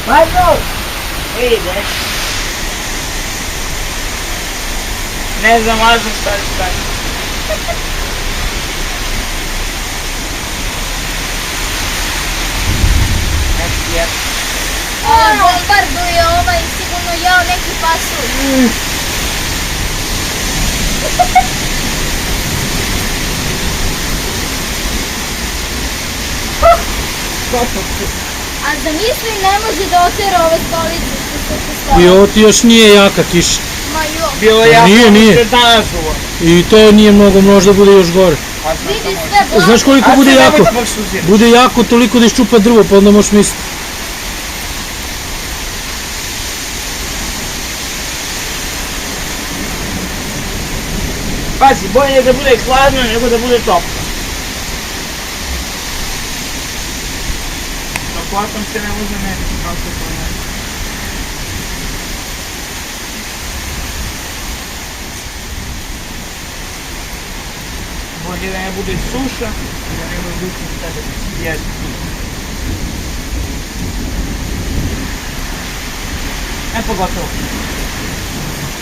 Pajmo! Ide. Ne znam, važno šta je staviti. Bombarduje ovaj sigurno jeo neki pasulj. A zamisli, ne može da otera ove stolice što se stoje. I ovo ti još nije jaka kiša. Ma jo. Bilo je jako Nije. danas ovo. I to nije mnogo, možda bude još gore. Vidi sve blago. Znaš koliko A bude sad jako? nemojte baš suzirati. Bude jako toliko da iščupa drvo, pa onda možeš misliti. Pazi, bolje je da bude hladno nego da bude toplo. Sa platom se ne može meriti kao što to ne. Bolje da ne bude suša i da ne može biti tada jesti. Pogotovo.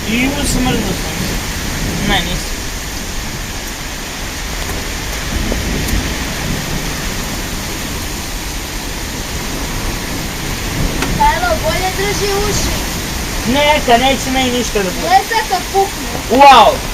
I usmrzno sam se. Ne, nisam. Evo, bolje drži uši. Neka, neće meni ništa da bude. Gleda kad pukne. Wow!